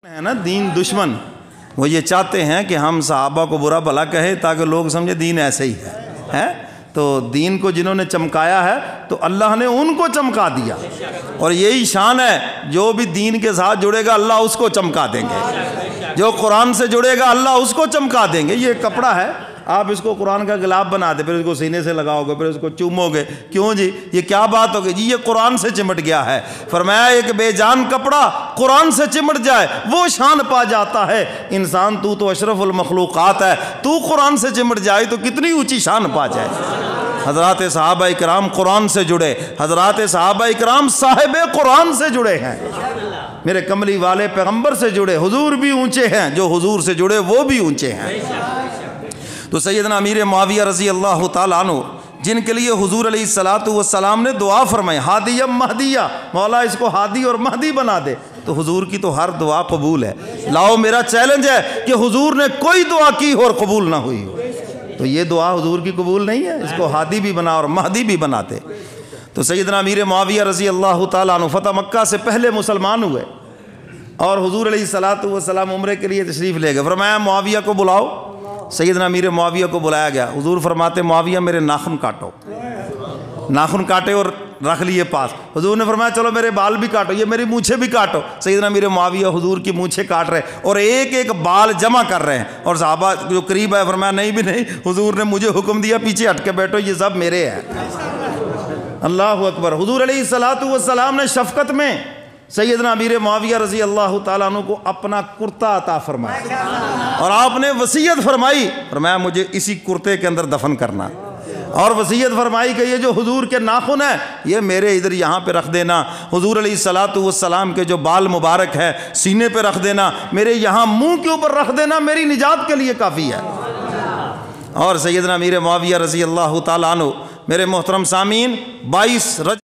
ہے نا دین دشمن، وہ یہ چاہتے ہیں کہ ہم صحابہ کو برا بھلا کہیں تاکہ لوگ سمجھے دین ایسے ہی ہے۔ تو دین کو جنہوں نے چمکایا ہے تو اللہ نے ان کو چمکا دیا، اور یہی شان ہے جو بھی دین کے ساتھ جڑے گا اللہ اس کو چمکا دیں گے، جو قرآن سے جڑے گا اللہ اس کو چمکا دیں گے۔ یہ کپڑا ہے، آپ اس کو قرآن کا غلاف بنا دیں، پھر اس کو سینے سے لگاؤ گے، پھر اس کو چومو گے، کیوں جی یہ کیا بات ہوگی جی؟ یہ قرآن سے چمٹ گیا ہے۔ فرمایا ایک بے جان کپڑا قرآن سے چمٹ جائے وہ شان پا جاتا ہے۔ انسان تو اشرف المخلوقات ہے، تو قرآن سے چمٹ جائے تو کتنی اونچی شان پا جائے۔ حضرات صحابہ اکرام قرآن سے جڑے، حضرات صحابہ اکرام صاحب قرآن سے جڑے ہیں، میرے کملی والے پیغمبر سے جڑے، حضور بھی اونچے ہیں، جو حضور سے جڑے وہ بھی اونچے ہیں۔ تو سیدنا امیر معاویہ رضی اللہ تعالیٰ عنہ، جن کے لیے حضور علیہ السلام نے دعا فرمائی ہادیہ مہدیہ، مولا اس کو ہادی اور مہدی بنا دے، تو حضور کی تو ہر دعا قبول ہے۔ لاؤ میرا چیلنج ہے کہ حضور نے کوئی دعا کی اور قبول نہ ہوئی ہو، تو یہ دعا حضور کی قبول نہیں ہے، اس کو ہادی بھی بنا اور مہدی بھی بناتے۔ تو سیدنا امیر معاویہ رضی اللہ تعالیٰ عنہ فتح مکہ سے پہلے مسلمان ہوئے، اور حضور علیہ السلام عمرے کے لیے تشریف لے گئے۔ فرمایا معاویہ کو بلاؤ۔ سیدنا امیر معاویہ کو بلایا گیا، حضور فرماتے معاویہ میرے ناخن کاٹو، ناخن کاٹے اور رکھ لیے پاس۔ حضور نے فرمایا چلو میرے بال بھی کاٹو، یہ میری مونچھیں بھی کاٹو۔ سیدنا امیر معاویہ حضور کی مونچھیں کاٹ رہے اور ایک ایک بال جمع کر رہے ہیں، اور صحابہ جو قریب ہے فرمایا نہیں بھی نہیں، حضور نے مجھے حکم دیا پیچھے ہٹ کے بیٹھو، یہ سب میرے ہیں۔ اللہ اکبر۔ حضور علیہ السلام نے شفقت میں سیدنا امیر معاویہ رضی اللہ تعالیٰ عنہ کو اپنا کرتا عطا فرمایا، اور آپ نے وصیت فرمائی، فرمایا مجھے اسی کرتے کے اندر دفن کرنا، اور وصیت فرمائی کہ یہ جو حضور کے ناخن ہیں یہ میرے ادھر یہاں پہ رکھ دینا، حضور علیہ السلام کے جو بال مبارک ہے سینے پہ رکھ دینا، میرے یہاں منہ کے اوپر رکھ دینا، میری نجات کے لیے کافی ہے۔ اور سیدنا امیر معاویہ رضی اللہ تعالیٰ عنہ، میرے محترم سامعین، 22